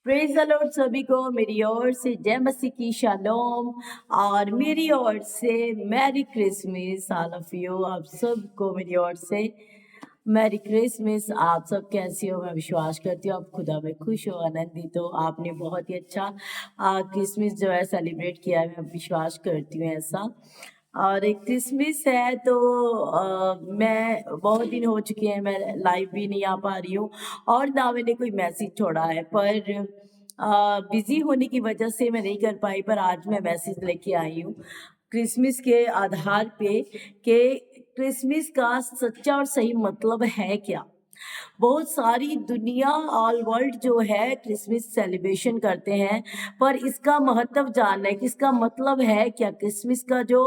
Praise the Lord सभी को मेरी ओर से जय मसीह की शालोम और मेरी ओर से merry Christmas all of you. आप सबको मेरी ओर से मैरी क्रिसमस। आप सब कैसे हो? मैं विश्वास करती हूँ आप खुदा में खुश हो, आनंदित हो। आपने बहुत ही अच्छा क्रिसमस जो है सेलिब्रेट किया है, मैं विश्वास करती हूँ ऐसा। और एक क्रिसमस है तो मैं बहुत दिन हो चुके हैं, मैं लाइव भी नहीं आ पा रही हूँ और ना मैंने कोई मैसेज छोड़ा है, पर बिजी होने की वजह से मैं नहीं कर पाई। पर आज मैं मैसेज लेके आई हूँ क्रिसमस के आधार पे कि क्रिसमस का सच्चा और सही मतलब है क्या। बहुत सारी दुनिया ऑल वर्ल्ड जो है क्रिसमस सेलिब्रेशन करते हैं, पर इसका महत्व जानना है कि इसका मतलब है क्या। क्रिसमस का जो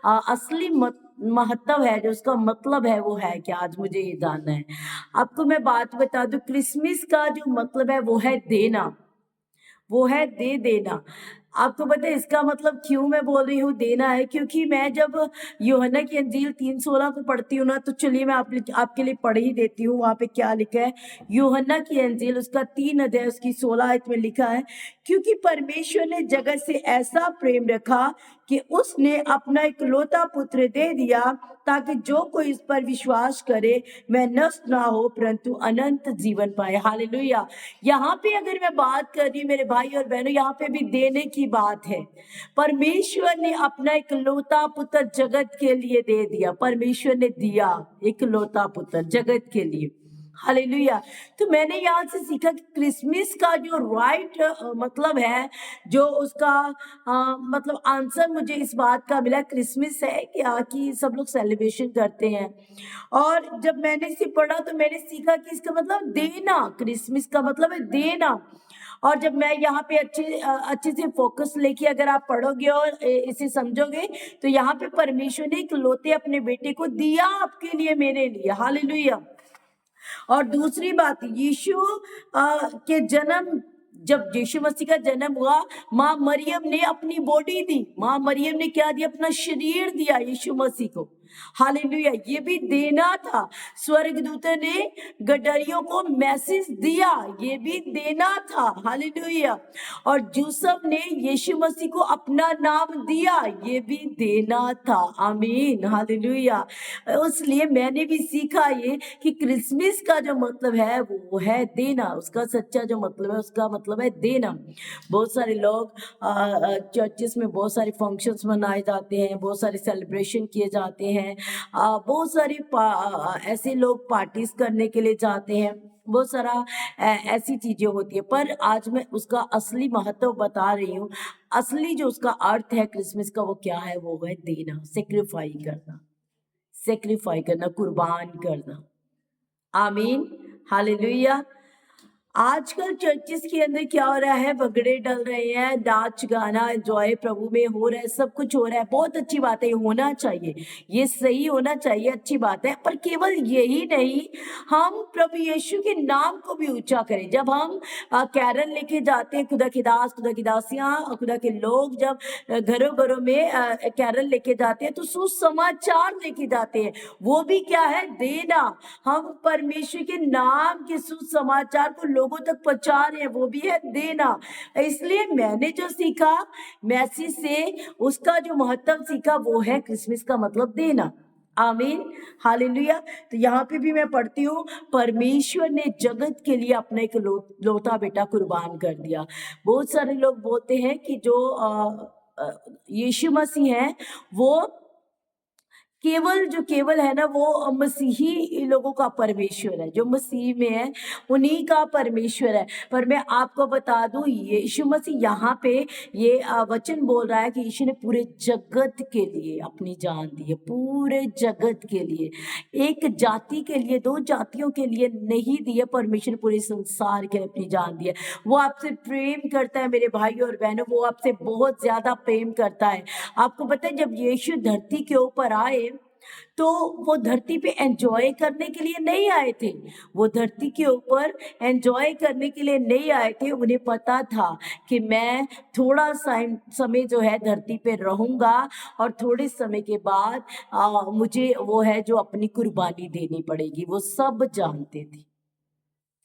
असली महत्व है, जो उसका मतलब है वो है क्या, आज मुझे ये जानना है। आपको मैं बात बता दूं, क्रिसमस का जो मतलब है वो है देना, वो है दे देना। आपको पता है इसका मतलब क्यों मैं बोल रही हूँ देना है? क्योंकि मैं जब यूहन्ना की अंजील 3:16 को पढ़ती हूँ ना, तो चलिए मैं आपके लिए पढ़ ही देती हूँ। वहां पे क्या लिखा है? यूहन्ना की अंजील उसका 3 अध्याय उसकी 16 आयत में लिखा है, क्योंकि परमेश्वर ने जगत से ऐसा प्रेम रखा कि उसने अपना इकलौता पुत्र दे दिया, ताकि जो कोई इस पर विश्वास करे वह नष्ट ना हो परंतु अनंत जीवन पाए। हालेलुया। यहाँ पे अगर मैं बात कर रही हूँ मेरे भाई और बहनों, यहाँ पे भी देने की बात है। परमेश्वर ने अपना इकलौता पुत्र जगत के लिए दे दिया। परमेश्वर ने दिया इकलौता पुत्र जगत के लिए। हालेलुया। तो मैंने यहाँ से सीखा कि क्रिसमस का जो राइट मतलब है, जो उसका मतलब आंसर मुझे इस बात का मिला, क्रिसमस है क्या कि सब लोग सेलिब्रेशन करते हैं। और जब मैंने इसे पढ़ा तो मैंने सीखा कि इसका मतलब देना, क्रिसमस का मतलब है देना। और जब मैं यहाँ पे अच्छे से फोकस लेके अगर आप पढ़ोगे और इसे समझोगे, तो यहाँ पे परमेश्वर ने इकलौते अपने बेटे को दिया आपके लिए, मेरे लिए। हालेलुया। और दूसरी बात, यीशु के जन्म, जब यीशु मसीह का जन्म हुआ, माँ मरियम ने अपनी बॉडी दी। माँ मरियम ने क्या दिया? अपना शरीर दिया यीशु मसीह को। हालेलुया। ये भी देना था। स्वर्गदूतों ने गडरियों को मैसेज दिया, ये भी देना था। हालेलुया। और यूसुफ ने यीशु मसीह को अपना नाम दिया, ये भी देना था। आमीन। हालेलुया। इसलिए मैंने भी सीखा ये कि क्रिसमस का जो मतलब है वो है देना। उसका सच्चा जो मतलब है उसका मतलब है देना। बहुत सारे लोग चर्चेस में बहुत सारे फंक्शंस मनाए जाते हैं, बहुत सारे सेलिब्रेशन किए जाते हैं, बहुत सारी ऐसे लोग पार्टीज करने के लिए जाते हैं, बहुत सारा ऐसी चीजें होती है। पर आज मैं उसका असली महत्व बता रही हूँ। असली जो उसका अर्थ है क्रिसमस का वो क्या है? वो है देना, सेक्रीफाई करना, सेक्रीफाई करना, कुर्बान करना। आमीन। हालेलुया। आजकल चर्चिस के अंदर क्या हो रहा है? भगड़े डल रहे हैं, नाच गाना एंजॉय प्रभु में हो रहा है, सब कुछ हो रहा है। बहुत अच्छी बात है, ये होना चाहिए, ये सही होना चाहिए, अच्छी बात है। पर केवल यही नहीं, हम प्रभु यीशु के नाम को भी ऊंचा करें। जब हम कैरल लेके जाते हैं, खुदा की दास, खुदा की दासियां और खुदा के लोग जब घरों घरों में कैरल लेके जाते हैं, तो सुसमाचार लेके जाते हैं। वो भी क्या है? देना। हम परमेश्वर के नाम के सुसमाचार को लोगों तक पहुंचा रहे हैं, वो भी है देना। इसलिए मैंने जो सीखा मैसेज से, उसका जो महत्व सीखा वो है क्रिसमस का मतलब देना। आमीन। हालेलुया। तो यहाँ पे भी मैं पढ़ती हूँ, परमेश्वर ने जगत के लिए अपना एक लौता बेटा कुर्बान कर दिया। बहुत सारे लोग बोलते हैं कि जो यीशु मसीह है वो केवल है ना, वो मसीही लोगों का परमेश्वर है, जो मसीह में है उन्हीं का परमेश्वर है। पर मैं आपको बता दूं, यीशु मसीह यहाँ पे ये वचन बोल रहा है कि यीशु ने पूरे जगत के लिए अपनी जान दी है, पूरे जगत के लिए। एक जाति के लिए, दो जातियों के लिए नहीं दी है, परमेश्वर ने पूरे संसार के लिए अपनी जान दी है। वो आपसे प्रेम करता है मेरे भाई और बहनों, वो आपसे बहुत ज्यादा प्रेम करता है। आपको पता है जब यीशु धरती के ऊपर आए, तो वो धरती पे एंजॉय करने के लिए नहीं आए थे। वो धरती के ऊपर एंजॉय करने के लिए नहीं आए थे। उन्हें पता था कि मैं थोड़ा समय जो है धरती पे रहूंगा और थोड़े समय के बाद मुझे वो है जो अपनी कुर्बानी देनी पड़ेगी। वो सब जानते थे।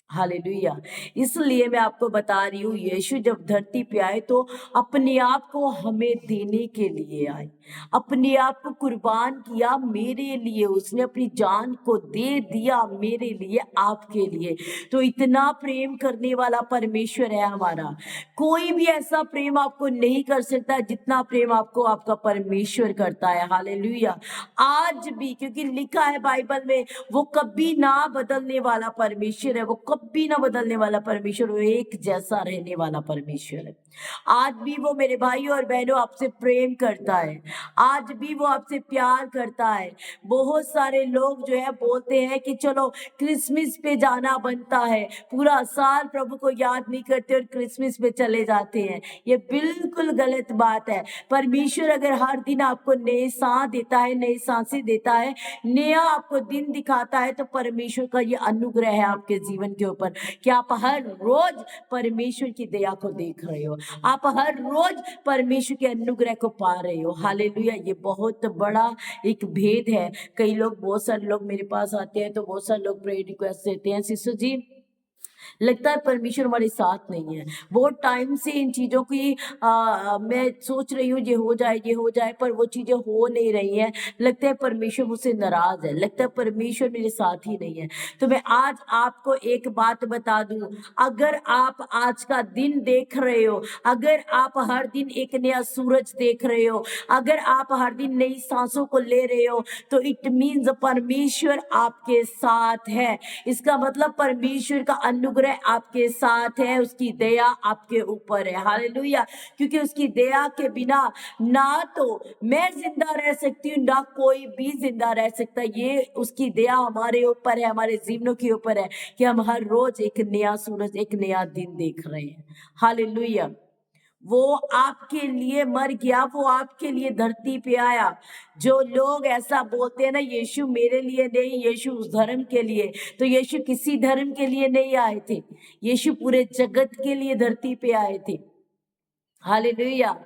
हालेलुया। इसलिए मैं आपको बता रही हूँ, यीशु जब धरती पे आए तो अपने आप को हमें देने के लिए आए, अपने आप को कुर्बान किया मेरे लिए, उसने अपनी जान को दे दिया मेरे लिए, आपके लिए। तो इतना प्रेम करने वाला परमेश्वर है हमारा। कोई भी ऐसा प्रेम आपको नहीं कर सकता जितना प्रेम आपको आपका परमेश्वर करता है। हालेलुया। आज भी, क्योंकि लिखा है बाइबल में, वो कभी ना बदलने वाला परमेश्वर है, वो कभी ना बदलने वाला परमेश्वर, वो एक जैसा रहने वाला परमेश्वर है। आज भी वो मेरे भाइयों और बहनों आपसे प्रेम करता है, आज भी वो आपसे प्यार करता है। बहुत सारे लोग जो है बोलते हैं कि चलो क्रिसमस पे जाना बनता है, पूरा साल प्रभु को याद नहीं करते और क्रिसमस पे चले जाते हैं। ये बिल्कुल गलत बात है। परमेश्वर अगर हर दिन आपको नए सांस देता है, नई सांसें देता है, नया आपको दिन दिखाता है, तो परमेश्वर का ये अनुग्रह है आपके जीवन के ऊपर कि आप हर रोज परमेश्वर की दया को देख रहे हो, आप हर रोज परमेश्वर के अनुग्रह को पा रहे हो। हालेलुया। ये बहुत बड़ा एक भेद है। कई लोग, बहुत सारे लोग मेरे पास आते हैं तो बहुत सारे लोग प्रेयर रिक्वेस्ट देते हैं, सिस्टर जी लगता है परमेश्वर हमारे साथ नहीं है, बहुत टाइम से इन चीज़ों की मैं सोच रही हूँ ये हो जाए, ये हो जाए, पर वो चीज़ें हो नहीं रही हैं। लगता है परमेश्वर मुझसे नाराज है, लगता है परमेश्वर मेरे साथ ही नहीं है। तो मैं आज आपको एक बात बता दूं, अगर आप आज का दिन देख रहे हो, अगर आप हर दिन एक नया सूरज देख रहे हो, अगर आप हर दिन नई सांसों को ले रहे हो, तो इट मीन्स परमेश्वर आपके साथ है। इसका मतलब परमेश्वर का अनुग्रह आपके साथ है, उसकी दया आपके ऊपर है। हालेलुया। क्योंकि उसकी दया के बिना ना तो मैं जिंदा रह सकती हूँ, ना कोई भी जिंदा रह सकता। ये उसकी दया हमारे ऊपर है, हमारे जीवनों के ऊपर है कि हम हर रोज एक नया सूरज, एक नया दिन देख रहे हैं। हालेलुया। वो आपके लिए मर गया, वो आपके लिए धरती पे आया। जो लोग ऐसा बोलते हैं ना, यीशु मेरे लिए नहीं, यीशु उस धर्म के लिए, तो यीशु किसी धर्म के लिए नहीं आए थे, यीशु पूरे जगत के लिए धरती पे आए थे। हालेलुया।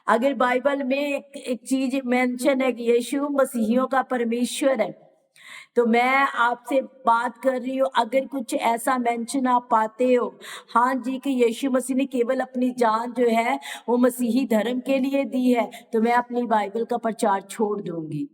अगर बाइबल में एक चीज मेंशन है कि यीशु मसीहियों का परमेश्वर है, तो मैं आपसे बात कर रही हूँ, अगर कुछ ऐसा मेंशन आप पाते हो, हाँ जी, कि यीशु मसीह ने केवल अपनी जान जो है वो मसीही धर्म के लिए दी है, तो मैं अपनी बाइबल का प्रचार छोड़ दूंगी,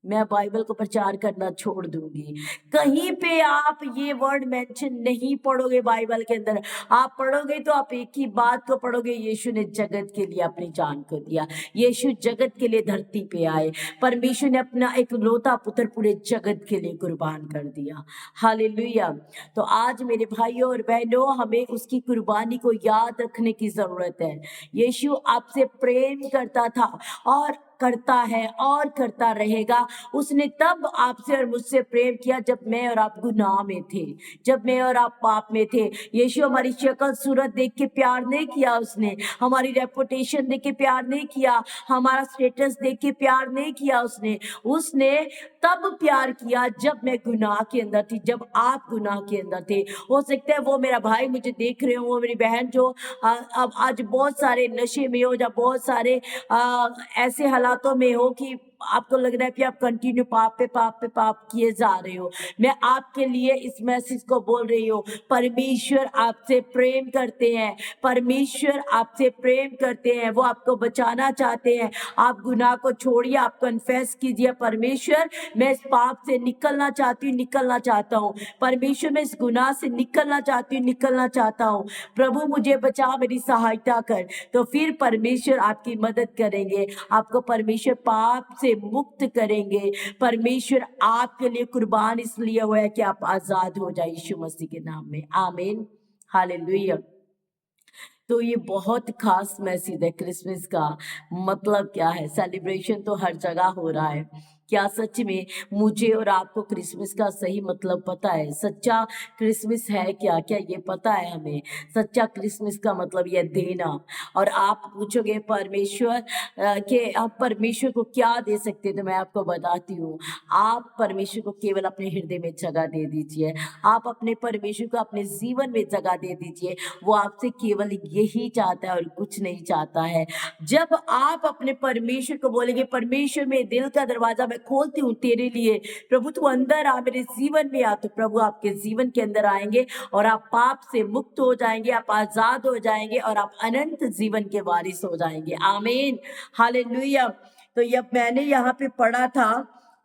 मैं बाइबल को प्रचार करना छोड़ दूंगी। कहीं पे आप ये वर्ड मेंशन नहीं पढ़ोगे बाइबल के अंदर। आप पढ़ोगे तो आप एक ही बात को पढ़ोगे, यीशु ने जगत के लिए अपनी जान को दिया, यीशु जगत के लिए धरती पे आए, परमेश्वर ने अपना एक लौता पुत्र पूरे जगत के लिए कुर्बान कर दिया। हालेलुया। तो आज मेरे भाइयों और बहनों, हमें उसकी कुर्बानी को याद रखने की जरूरत है। यीशु आपसे प्रेम करता था और करता है और करता रहेगा। उसने तब आपसे और मुझसे प्रेम किया जब मैं और आप गुनाह में थे, जब मैं और आप पाप में थे। यीशु हमारी शक्ल सूरत देख के प्यार नहीं किया, उसने हमारी रेपुटेशन देख के प्यार नहीं किया, हमारा स्टेटस देख के प्यार नहीं किया, उसने तब प्यार किया जब मैं गुनाह के अंदर थी, जब आप गुनाह के अंदर थे। हो सकता है वो मेरा भाई मुझे देख रहे हो, वो मेरी बहन जो अब आज बहुत सारे नशे में हो, या बहुत सारे ऐसे हालातों में हो कि आपको लग रहा है कि आप कंटिन्यू पाप पे पाप पे पाप किए जा रहे हो। मैं आपके लिए इस मैसेज को बोल रही हूँ, परमेश्वर आपसे प्रेम करते हैं, परमेश्वर आपसे प्रेम करते हैं, वो आपको बचाना चाहते हैं। आप गुनाह को छोड़िए, आप कन्फेस कीजिए, परमेश्वर मैं इस पाप से निकलना चाहती हूँ, निकलना चाहता हूँ, परमेश्वर मैं इस गुनाह से निकलना चाहती हूँ, निकलना चाहता हूँ, प्रभु मुझे बचा, मेरी सहायता कर। तो फिर परमेश्वर आपकी मदद करेंगे, आपको परमेश्वर पाप से मुक्त करेंगे। परमेश्वर आपके लिए कुर्बान इसलिए हुआ है कि आप आजाद हो जाए यीशु मसीह के नाम में। आमीन। हालेलुया। तो ये बहुत खास मैसेज है क्रिसमस का। मतलब क्या है? सेलिब्रेशन तो हर जगह हो रहा है। क्या सच में मुझे और आपको क्रिसमस का सही मतलब पता है? सच्चा क्रिसमस है क्या? क्या ये पता है हमें? सच्चा क्रिसमस का मतलब यह देना। और आप पूछोगे परमेश्वर के आप परमेश्वर को क्या दे सकते हैं, तो मैं आपको बताती हूँ। आप परमेश्वर को केवल अपने हृदय में जगह दे दीजिए, आप अपने परमेश्वर को अपने जीवन में जगह दे दीजिए। वो आपसे केवल यही चाहता है और कुछ नहीं चाहता है। जब आप अपने परमेश्वर को बोलेंगे, परमेश्वर में दिल का दरवाजा मैं खोलती हूँ तेरे लिए। प्रभु तू अंदर आ, मेरे जीवन में आ। तो प्रभु आपके जीवन के अंदर आएंगे और आप पाप से मुक्त हो जाएंगे, आप आजाद हो जाएंगे और आप अनंत जीवन के वारिस हो जाएंगे। आमीन, हालेलुया। तो जब मैंने यहाँ पे पढ़ा था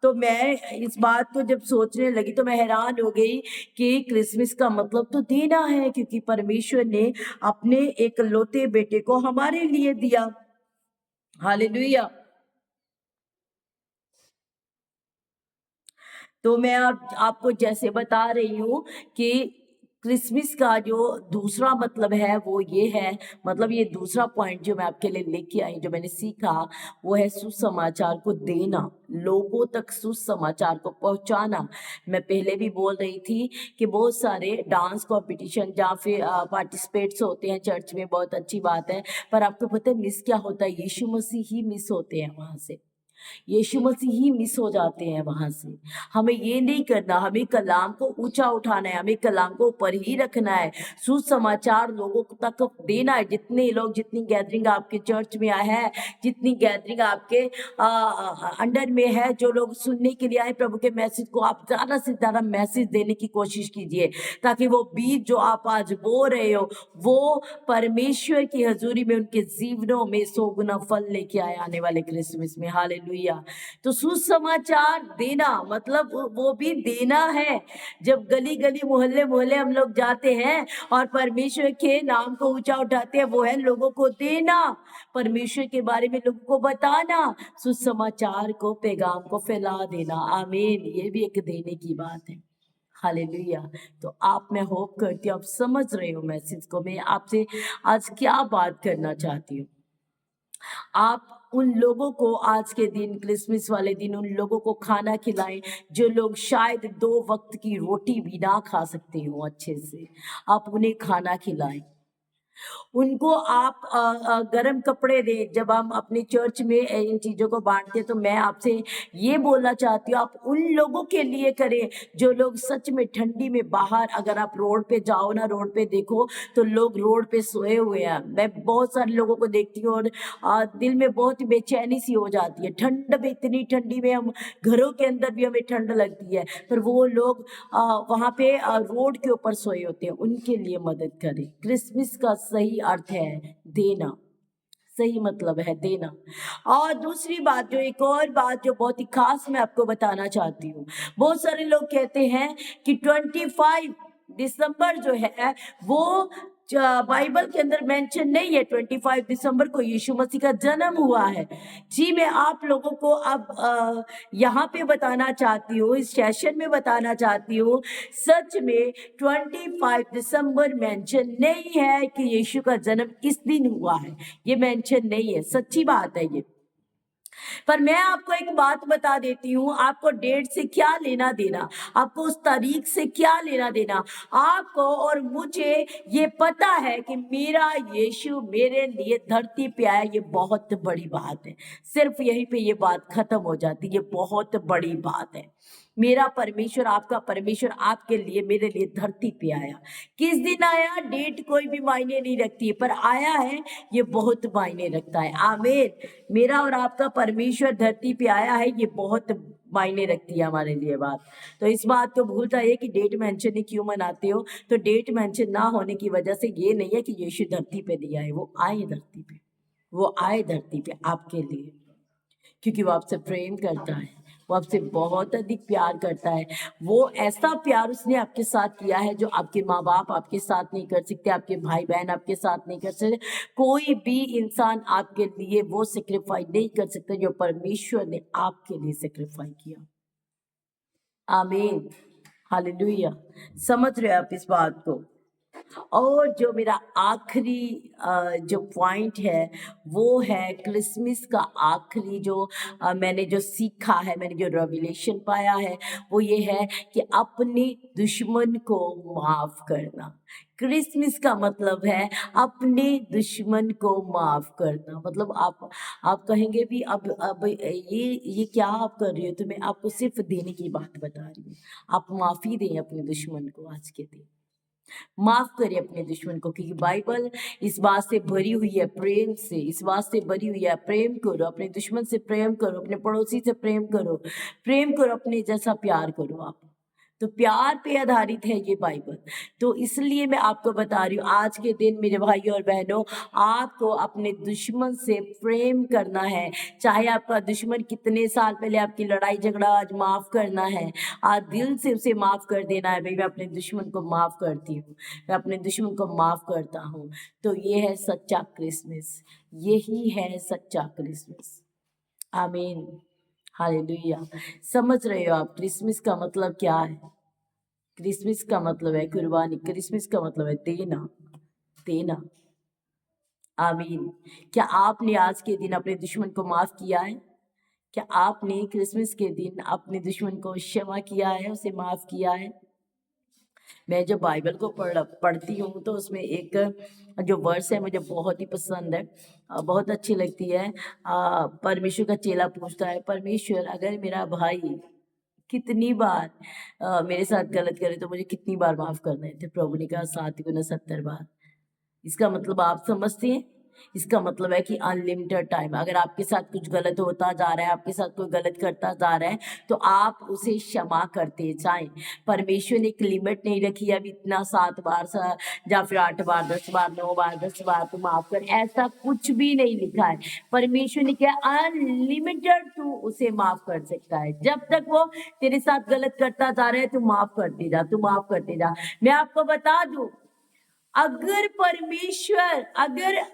तो मैं इस बात को जब सोचने लगी तो मैं हैरान हो गई कि क्रिसमस का मतलब तो देना है, क्योंकि परमेश्वर ने अपने एकलौते बेटे को हमारे लिए दिया। हालेलुया। तो मैं आपको जैसे बता रही हूँ कि क्रिसमस का जो दूसरा मतलब है वो ये है, मतलब ये दूसरा पॉइंट जो मैं आपके लिए लेके आई, जो मैंने सीखा, वो है सुसमाचार को देना, लोगों तक सुसमाचार को पहुंचाना। मैं पहले भी बोल रही थी कि बहुत सारे डांस कंपटीशन जहाँ फिर पार्टिसिपेट्स होते हैं चर्च में, बहुत अच्छी बात है, पर आपको पता है मिस क्या होता है? यीशु मसीह ही मिस होते हैं वहां से, यीशु मसीह ही मिस हो जाते हैं वहां से। हमें ये नहीं करना, हमें कलाम को ऊंचा उठाना है, हमें कलाम को ऊपर ही रखना है, सुसमाचार लोगों तक देना है। जितने लोग, जितनी गैदरिंग आपके चर्च में आए हैं, जितनी गैदरिंग आपके अंडर में है, जो लोग सुनने के लिए आए प्रभु के मैसेज को, आप ज्यादा से ज्यादा मैसेज देने की कोशिश कीजिए, ताकि वो बीज जो आप आज बो रहे हो वो परमेश्वर की हजूरी में उनके जीवनों में 100 गुना फल लेके आए आने वाले क्रिसमस में। हालेलुया। तो सुसमाचार देना मतलब वो भी देना है। जब गली गली मोहल्ले मोहल्ले हम लोग जाते हैं और परमेश्वर के नाम को ऊंचा उठाते हैं, वो है लोगों को देना, परमेश्वर के बारे में लोगों को बताना, सुसमाचार को, पैगाम को फैला देना। आमीन, ये भी एक देने की बात है। हालेलुया। तो आप, मैं होप करती हूँ आप समझ रहे हो मैसेज को। मैं आपसे आज क्या बात करना चाहती हूँ, आप उन लोगों को आज के दिन, क्रिसमस वाले दिन, उन लोगों को खाना खिलाएं जो लोग शायद 2 वक्त की रोटी भी ना खा सकते हो अच्छे से, आप उन्हें खाना खिलाएं। उनको आप गरम कपड़े दे। जब हम अपने चर्च में इन चीजों को बांटते हैं तो मैं आपसे ये बोलना चाहती हूँ, आप उन लोगों के लिए करें जो लोग सच में ठंडी में बाहर, अगर आप रोड पे जाओ ना, रोड पे देखो तो लोग रोड पे सोए हुए हैं। मैं बहुत सारे लोगों को देखती हूँ और दिल में बहुत ही बेचैनी सी हो जाती है। ठंड में, इतनी ठंडी में, हम घरों के अंदर भी हमें ठंड लगती है, पर वो लोग वहां पे रोड के ऊपर सोए होते हैं। उनके लिए मदद करें। क्रिसमस का सही अर्थ है देना, सही मतलब है देना। और दूसरी बात, जो एक और बात जो बहुत ही खास मैं आपको बताना चाहती हूँ, बहुत सारे लोग कहते हैं कि 25 दिसंबर जो है वो बाइबल के अंदर मेंशन नहीं है। 25 दिसंबर को यीशु मसीह का जन्म हुआ है। जी, मैं आप लोगों को अब यहाँ पे बताना चाहती हूँ, इस सेशन में बताना चाहती हूँ, सच में 25 दिसंबर मेंशन नहीं है कि यीशु का जन्म इस दिन हुआ है, ये मेंशन नहीं है, सच्ची बात है ये। पर मैं आपको एक बात बता देती हूँ, आपको डेट से क्या लेना देना, आपको उस तारीख से क्या लेना देना। आपको और मुझे ये पता है कि मेरा यीशु मेरे लिए धरती पे आया, ये बहुत बड़ी बात है। सिर्फ यहीं पे ये बात खत्म हो जाती है, ये बहुत बड़ी बात है। मेरा परमेश्वर, आपका परमेश्वर आपके लिए, मेरे लिए धरती पे आया। किस दिन आया, डेट कोई भी मायने नहीं रखती है, पर आया है ये बहुत मायने रखता है। आमीन। मेरा और आपका परमेश्वर धरती पे आया है, ये बहुत मायने रखती है हमारे लिए बात। तो इस बात को भूलता है कि डेट मेंशन ही क्यों मनाते हो, तो डेट मेंशन ना होने की वजह से ये नहीं है कि यीशु धरती पे नहीं आए, वो आए धरती पे, वो आए धरती पे आपके लिए, क्योंकि वो आपसे प्रेम करता है, वो आपसे बहुत अधिक प्यार करता है। वो ऐसा प्यार उसने आपके साथ किया है जो आपके माँ बाप आपके साथ नहीं कर सकते, आपके भाई बहन आपके साथ नहीं कर सकते, कोई भी इंसान आपके लिए वो सेक्रीफाई नहीं कर सकता जो परमेश्वर ने आपके लिए सेक्रीफाई किया। आमीन, हालेलुया। समझ रहे हो आप इस बात को? और जो मेरा आखिरी जो पॉइंट है वो है क्रिसमस का आखिरी जो मैंने जो सीखा है, मैंने जो रेवलेशन पाया है, वो ये है कि अपने दुश्मन को माफ करना। क्रिसमस का मतलब है अपने दुश्मन को माफ करना। मतलब आप कहेंगे भी अब ये क्या आप कर रही हो, तो मैं आपको सिर्फ देने की बात बता रही हूँ। आप माफी दें अपने दुश्मन को आज के दिन, माफ करें अपने दुश्मन को, क्योंकि बाइबल इस बात से भरी हुई है प्रेम से, इस बात से भरी हुई है प्रेम करो, अपने दुश्मन से प्रेम करो, अपने पड़ोसी से प्रेम करो, प्रेम करो, अपने जैसा प्यार करो आप। तो प्यार पे आधारित है ये बाइबल। तो इसलिए मैं आपको बता रही हूँ आज के दिन मेरे भाई और बहनों, आपको अपने दुश्मन से प्रेम करना है। चाहे आपका दुश्मन कितने साल पहले आपकी लड़ाई झगड़ा, आज माफ करना है, आज दिल से उसे माफ कर देना है। भाई मैं अपने दुश्मन को माफ करती हूँ, मैं अपने दुश्मन को माफ करता हूँ। तो ये है सच्चा क्रिसमस, यही है सच्चा क्रिसमस। आमीन, हालेलुया। समझ रहे हो आप क्रिसमस का मतलब क्या है? क्रिसमस का मतलब है कुर्बानी, क्रिसमस का मतलब है देना, देना। आमीन। क्या आपने आज के दिन अपने दुश्मन को माफ किया है? क्या आपने क्रिसमस के दिन अपने दुश्मन को क्षमा किया है, उसे माफ किया है? मैं जब बाइबल को पढ़ती हूँ तो उसमें एक जो वर्स है मुझे बहुत ही पसंद है, बहुत अच्छी लगती है। परमेश्वर का चेला पूछता है, परमेश्वर अगर मेरा भाई कितनी बार मेरे साथ गलत करे तो मुझे कितनी बार माफ करना है? तो प्रभु ने कहा 7 गुना 70 बार। इसका मतलब आप समझते हैं? इसका मतलब है कि अनलिमिटेड टाइम। अगर आपके साथ कुछ गलत होता जा रहा है, आपके साथ कोई गलत करता जा रहा है, तो आप उसे क्षमा करते जाएं। परमेश्वर ने एक लिमिट नहीं रखी अब इतना 7 बार या फिर 8 बार, 10 बार, 9 बार, 10 बार तू माफ कर, ऐसा कुछ भी नहीं लिखा है। परमेश्वर ने क्या अनलिमिटेड तू उसे माफ कर सकता है। जब तक वो तेरे साथ गलत करता जा रहा है तू माफ करते जा, तू माफ करते जा। मैं आपको बता दूं, अगर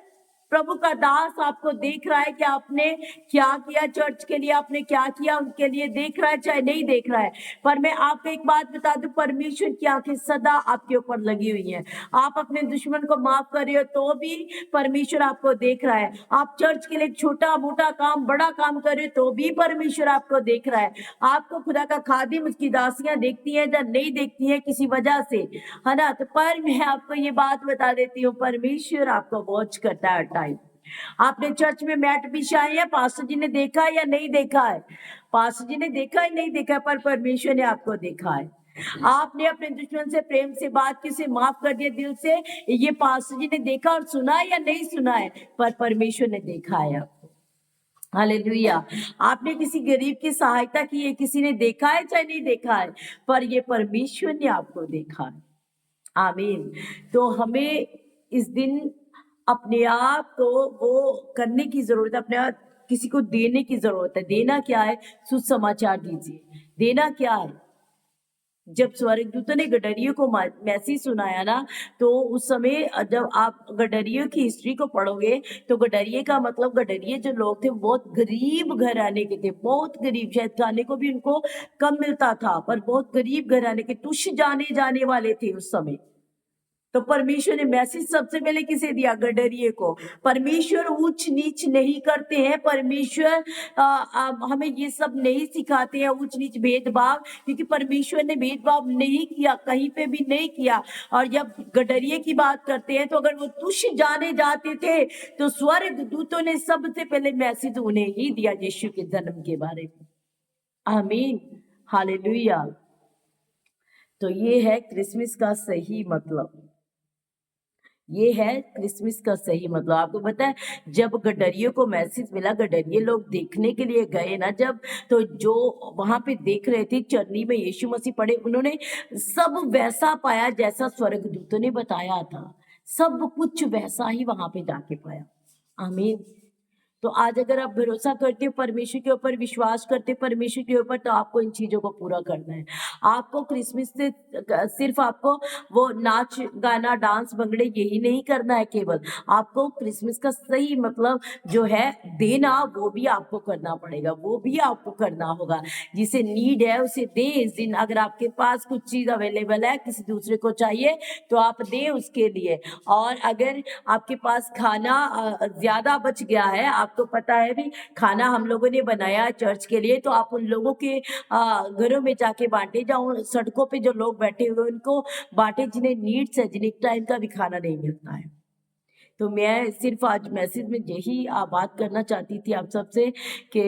प्रभु का दास आपको देख रहा है कि आपने क्या किया चर्च के लिए, आपने क्या किया उनके लिए, देख रहा है चाहे नहीं देख रहा है, पर मैं आपको एक बात बता दूं, परमेश्वर की आंखें सदा आपके ऊपर लगी हुई हैं। आप अपने दुश्मन को माफ कर रहे हो तो भी परमेश्वर आपको देख रहा है। आप चर्च के लिए छोटा मोटा काम, बड़ा काम कर रहे हो तो भी परमेश्वर आपको देख रहा है। आपको खुदा का खादिम, उसकी दासियां देखती हैं या नहीं देखती हैं किसी वजह से, है ना? तो पर मैं आपको ये बात बता देती हूँ, परमेश्वर आपको वॉच करता है टाइम। आपने चर्च में मैट बिछाए है, पास्टर जी ने देखा है या नहीं देखा है? पास्टर जी ने देखा है नहीं देखा है, पर परमेश्वर ने आपको देखा है। आपने अपने दुश्मन से प्रेम से बात की, उसे माफ कर दिया दिल से, ये पास्टर जी ने देखा और सुना है या नहीं सुना है? पर परमेश्वर ने देखा है आपको। हालेलुया। आपने किसी गरीब की सहायता की है, किसी ने देखा है चाहे नहीं देखा है, पर ये परमेश्वर ने आपको देखा है। आमीन। तो हमें इस दिन अपने आप को वो करने की जरूरत है, अपने आप किसी को देने की जरूरत है। देना क्या है? सुसमाचार दीजिए। देना क्या है? जब स्वर्गदूतों ने गडरियों को मैसेज सुनाया ना, तो उस समय जब आप गडरियों की हिस्ट्री को पढ़ोगे तो गडरिये का मतलब, गडरिये जो लोग थे बहुत गरीब घराने के थे, बहुत गरीब, शायद खाने को भी उनको कम मिलता था, पर बहुत गरीब घराने के, तुच्छ जाने जाने वाले थे उस समय। तो परमेश्वर ने मैसेज सबसे पहले किसे दिया? गडरिये को। परमेश्वर ऊंच नीच नहीं करते हैं, परमेश्वर हमें ये सब नहीं सिखाते हैं, ऊंच नीच भेदभाव, क्योंकि परमेश्वर ने भेदभाव नहीं किया, कहीं पे भी नहीं किया। और जब गडरिये की बात करते हैं तो अगर वो तुच्छ जाने जाते थे तो स्वर्ग दूतों ने सबसे पहले मैसेज उन्हें ही दिया यीशु के जन्म के बारे में। आमीन, हालेलुया। तो ये है क्रिसमस का सही मतलब, ये है क्रिसमस का सही मतलब। आपको पता है जब गडरियों को मैसेज मिला, गडरिये लोग देखने के लिए गए ना जब, तो जो वहां पे देख रहे थे चरनी में यीशु मसीह पड़े, उन्होंने सब वैसा पाया जैसा स्वर्गदूतों ने बताया था। सब कुछ वैसा ही वहां पे जाके पाया। आमीन। तो आज अगर आप भरोसा करते हो परमेश्वर के ऊपर, विश्वास करते हो परमेश्वर के ऊपर, तो आपको इन चीजों को पूरा करना है। आपको क्रिसमस से सिर्फ आपको वो नाच गाना डांस भंगड़े यही नहीं करना है केवल, आपको क्रिसमस का सही मतलब जो है देना, वो भी आपको करना पड़ेगा, वो भी आपको करना होगा। जिसे नीड है उसे दे इस दिन। अगर आपके पास कुछ चीज अवेलेबल है, किसी दूसरे को चाहिए, तो आप दें उसके लिए। और अगर आपके पास खाना ज्यादा बच गया है, आपको पता है भी खाना हम लोगों ने बनाया चर्च के लिए, तो आप उन लोगों के घरों में जाके बांटे, जाओ सड़कों पे जो लोग बैठे हुए उनको बांटे, जिन्हें नीड्स है, जिन्हें टाइम का भी खाना नहीं मिलता है। तो मैं सिर्फ आज मैसेज में यही बात करना चाहती थी आप सबसे कि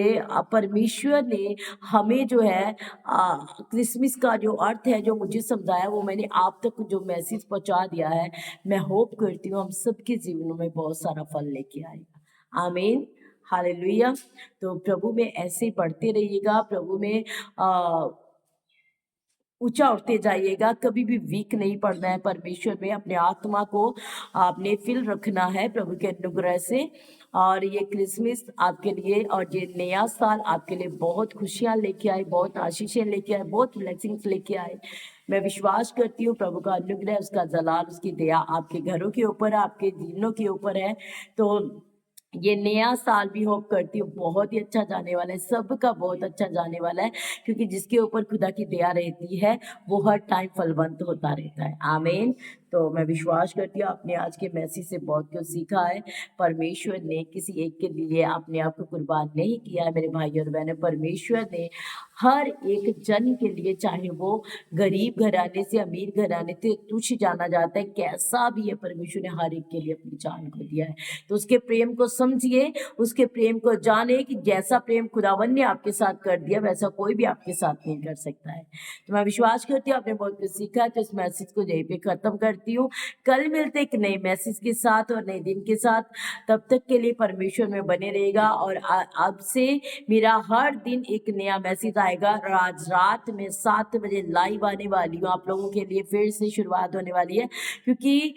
परमेश्वर ने हमें जो है क्रिसमस का जो अर्थ है जो मुझे समझाया वो मैंने आप तक जो मैसेज पहुंचा दिया है। मैं होप करती हूँ हम सबके जीवनों में बहुत सारा फल लेके आएगा। आमीन, हालेलुया। तो प्रभु में ऐसे ही पढ़ते रहिएगा, प्रभु में ऊंचा उठते जाइएगा, कभी भी वीक नहीं पड़ना है। परमेश्वर में अपने आत्मा को आपने फिल रखना है प्रभु के अनुग्रह से। और ये क्रिसमस आपके लिए और ये नया साल आपके लिए बहुत खुशियां लेके आए, बहुत आशीषें लेके आए, बहुत ब्लेसिंग्स लेके आए। मैं विश्वास करती हूँ प्रभु का अनुग्रह, उसका जलाल, उसकी दया आपके घरों के ऊपर है, आपके जीवनों के ऊपर है। तो ये नया साल भी होप करती हूँ बहुत ही अच्छा जाने वाला है, सबका बहुत अच्छा जाने वाला है, क्योंकि जिसके ऊपर खुदा की दया रहती है वो हर टाइम फलवंत होता रहता है। आमीन। तो मैं विश्वास करती हूँ आपने आज के मैसेज से बहुत कुछ सीखा है। परमेश्वर ने किसी एक के लिए अपने आप को कुर्बान नहीं किया है मेरे भाई और बहनों। परमेश्वर ने हर एक जन के लिए, चाहे वो गरीब घराने से अमीर घराने से तुच्छ जाना जाता है, कैसा भी है, परमेश्वर ने हर एक के लिए अपनी जान को दिया है। तो उसके प्रेम को समझिए, उसके प्रेम को जाने कि जैसा प्रेम खुदावन ने आपके साथ कर दिया वैसा कोई भी आपके साथ नहीं कर सकता है। तो मैं विश्वास करती हूँ आपने बहुत कुछ सीखा है। तो इस मैसेज को यहीं पे खत्म करती हूँ। कल मिलते एक नए मैसेज के साथ और नए दिन के साथ। तब तक के लिए परमेश्वर में बने रहेगा। और अब से मेरा हर दिन एक नया मैसेज आएगा और आज रात में 7 बजे लाइव आने वाली हूँ आप लोगों के लिए। फिर से शुरुआत होने वाली है, क्योंकि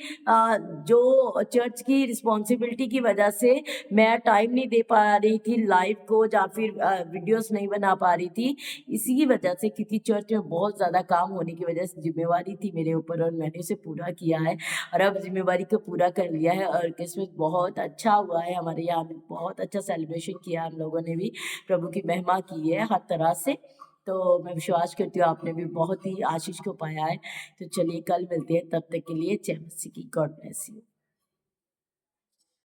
जो चर्च की रिस्पॉन्सिबिलिटी की वजह से मैं टाइम नहीं दे पा रही थी लाइव को, या फिर वीडियोस नहीं बना पा रही थी इसी की वजह से, क्योंकि चर्च में बहुत ज़्यादा काम होने की वजह से जिम्मेवारी थी मेरे ऊपर और मैंने उसे पूरा किया है और अब जिम्मेवारी को पूरा कर लिया है। और क्रिसमस बहुत अच्छा हुआ है हमारे यहाँ, बहुत अच्छा सेलिब्रेशन किया हम लोगों ने भी, प्रभु की महिमा की है हर तरह से। तो मैं विश्वास करती हूँ आपने भी बहुत ही आशीष को पाया है। तो चलिए कल मिलते हैं, तब तक के लिए जय मसीह की। God bless you.